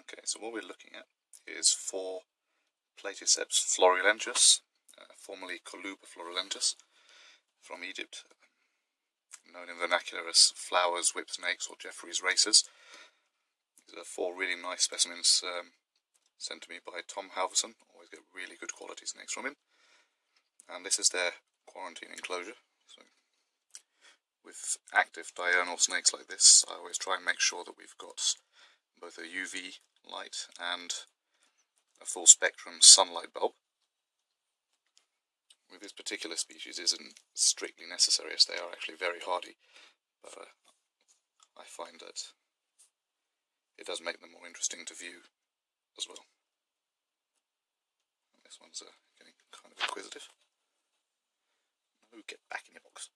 Okay, so what we're looking at is 4 Platyceps florulentus, formerly Coluba florulentus, from Egypt, known in vernacular as flowers, whip snakes, or Jeffrey's racers. These are 4 really nice specimens sent to me by Tom Halverson. Always get really good quality snakes from him. And this is their quarantine enclosure. So with active diurnal snakes like this, I always try and make sure that we've got both a UV light and a full spectrum sunlight bulb. With this particular species, it isn't strictly necessary, as they are actually very hardy, but I find that it does make them more interesting to view as well. And this one's getting kind of inquisitive. No, get back in your box.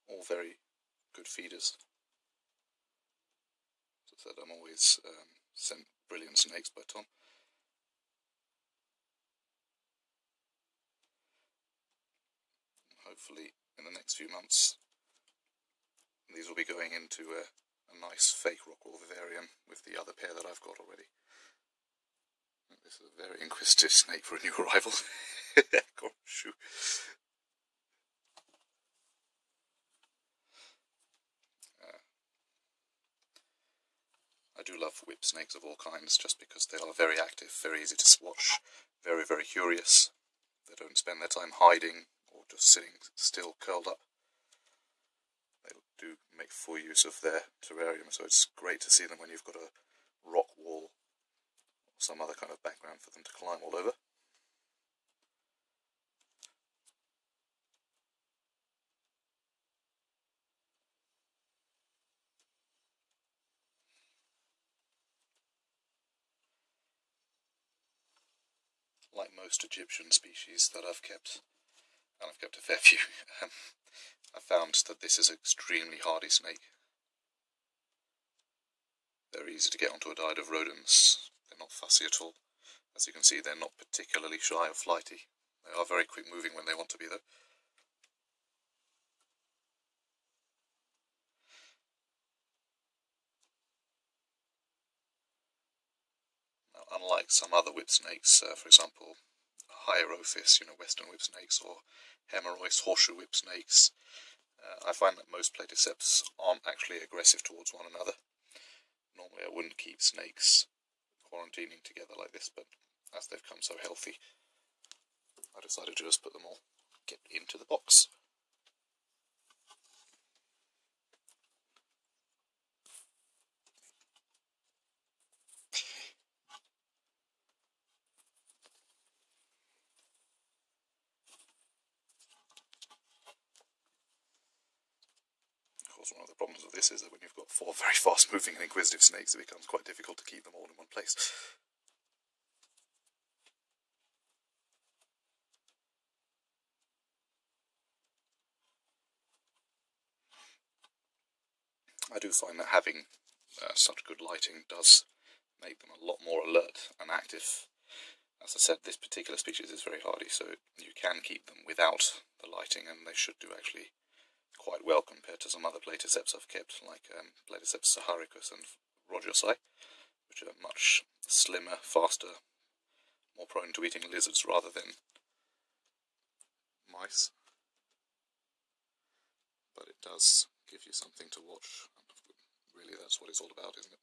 All very good feeders. As I said, I'm always sent brilliant snakes by Tom. Hopefully in the next few months these will be going into a nice fake rockwool vivarium with the other pair that I've got already. This is a very inquisitive snake for a new arrival. Shoo. I do love whip snakes of all kinds, just because they are very active, very easy to watch, very, very curious. They don't spend their time hiding or just sitting still, curled up. They do make full use of their terrarium, so it's great to see them when you've got a rock wall or some other kind of background for them to climb all over. Like most Egyptian species that I've kept, and I've kept a fair few, I found that this is an extremely hardy snake. Very easy to get onto a diet of rodents. They're not fussy at all. As you can see, they're not particularly shy or flighty. They are very quick moving when they want to be, though. Now, unlike some other whip snakes, for example, Hierophis, western whip snakes, or Hemerois horseshoe whip snakes, I find that most Platyceps aren't actually aggressive towards one another. Normally I wouldn't keep snakes quarantining together like this, but as they've come so healthy, I decided to just put them all get into the box. Of course, one of the problems with this is that when you've got 4 very fast-moving and inquisitive snakes, it becomes quite difficult to keep them all in one place. I do find that having such good lighting does make them a lot more alert and active. As I said, this particular species is very hardy, so you can keep them without the lighting, and they should do actually quite well compared to some other Platyceps I've kept, like Platyceps saharicus and rogersi, which are much slimmer, faster, more prone to eating lizards rather than mice. But it does give you something to watch, and really that's what it's all about, isn't it?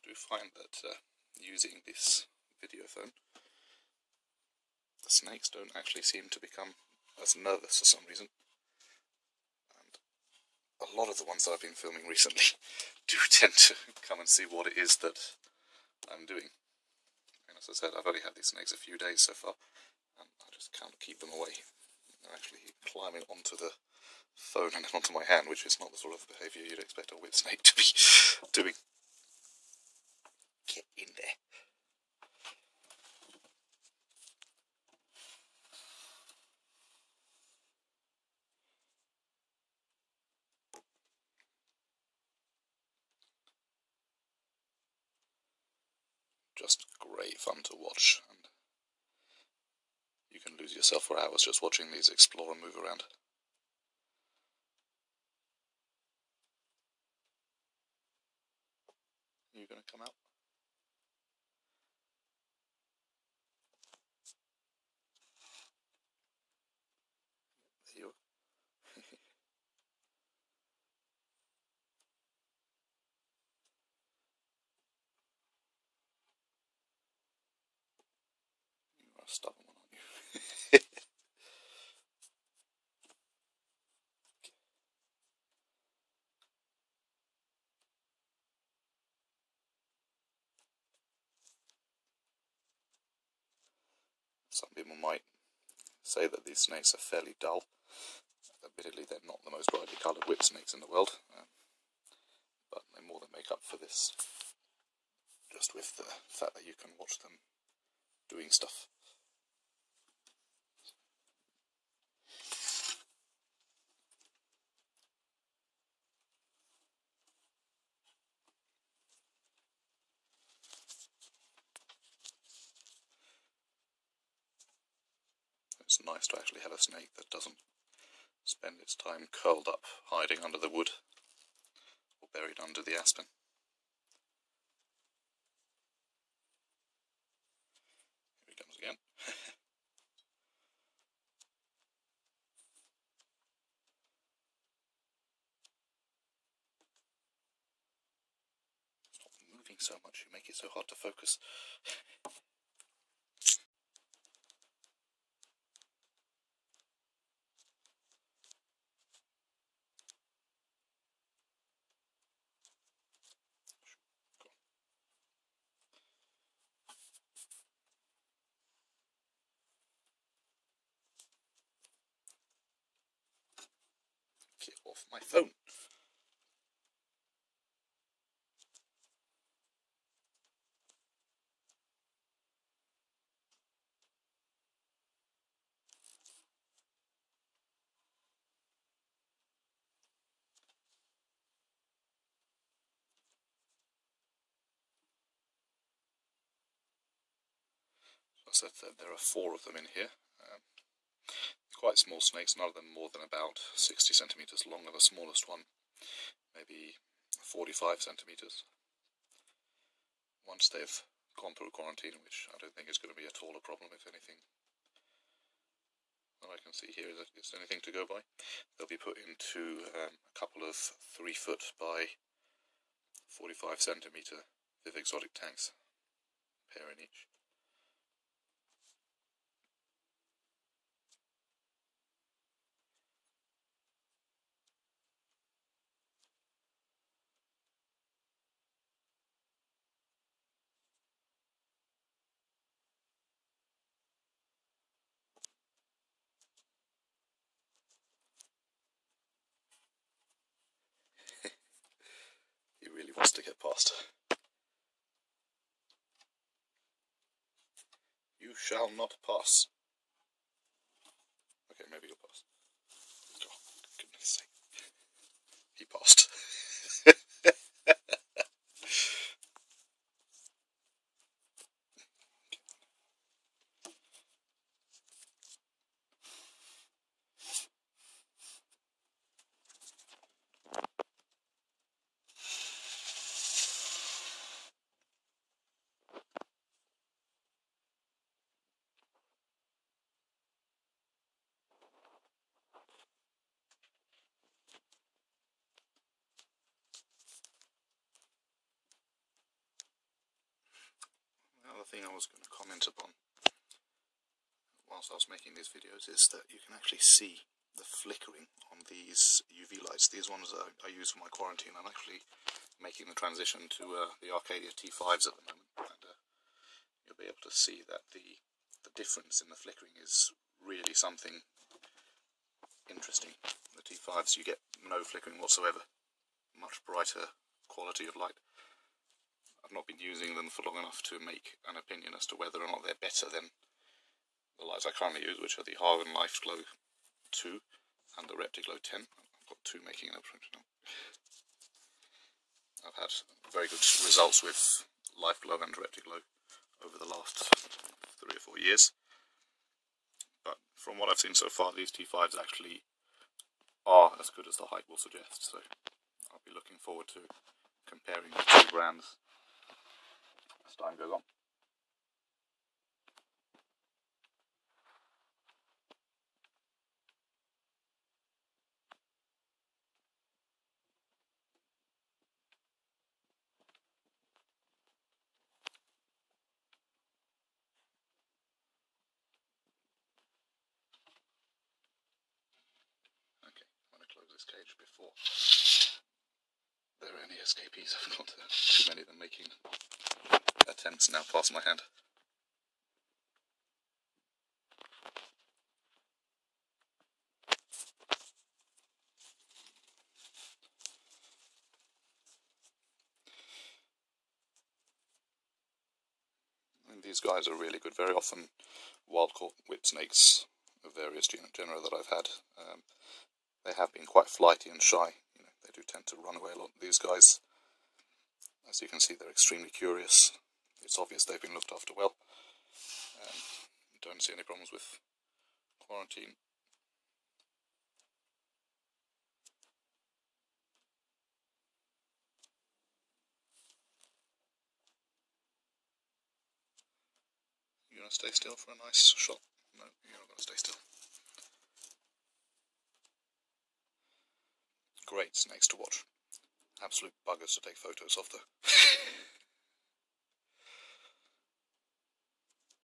I do find that using this video phone, the snakes don't actually seem to become as nervous for some reason. And a lot of the ones that I've been filming recently do tend to come and see what it is that I'm doing. And as I said, I've only had these snakes a few days so far, and I just can't keep them away. They're actually climbing onto the phone and onto my hand, which is not the sort of behaviour you'd expect a whip snake to be doing. Get in there. just great fun to watch, and you can lose yourself for hours just watching these explore and move around. Are you going to come out? There you are. You're a stubborn one, aren't you? Some people might say that these snakes are fairly dull. Admittedly, they're not the most brightly coloured whip snakes in the world, but they more than make up for this, just with the fact that you can watch them doing stuff. It's nice to actually have a snake that doesn't spend its time curled up, hiding under the wood, or buried under the aspen. Here he comes again. Stop moving so much, you make it so hard to focus. Get off my phone. So I said that there are 4 of them in here. Quite small snakes, none of them more than about 60 centimetres long, and the smallest one maybe 45 centimetres. Once they've gone through quarantine, which I don't think is going to be at all a problem, if anything that I can see here is anything to go by, they'll be put into a couple of 3-foot by 45 centimetre Viv Exotic tanks, pair in each. He really wants to get past. You shall not pass. Okay, maybe you'll pass. Oh, goodness sake. He passed. Another thing I was going to comment upon whilst I was making these videos is that you can actually see the flickering on these UV lights. These ones I use for my quarantine. I'm actually making the transition to the Arcadia T5s at the moment, and you'll be able to see that the difference in the flickering is really something interesting. The T5s, you get no flickering whatsoever, much brighter quality of light. I've not been using them for long enough to make an opinion as to whether or not they're better than the lights I currently use, which are the Argon Life Glow 2 and the Reptiglow 10. I've got 2 making an approach now. I've had very good results with Life Glow and Reptiglow over the last 3 or 4 years. But from what I've seen so far, these T5s actually are as good as the hype will suggest, so I'll be looking forward to comparing the two brands as time goes on. Okay, I'm going to close this cage before there are any escapees. I've got too many of them making attempts now past my hand. And these guys are really good. Very often wild-caught whip snakes of various genera that I've had, they have been quite flighty and shy. They do tend to run away a lot. These guys, as you can see, they're extremely curious. It's obvious they've been looked after well. Don't see any problems with quarantine. You going to stay still for a nice shot? No, you're not going to stay still. Great snakes to watch. Absolute buggers to take photos of though.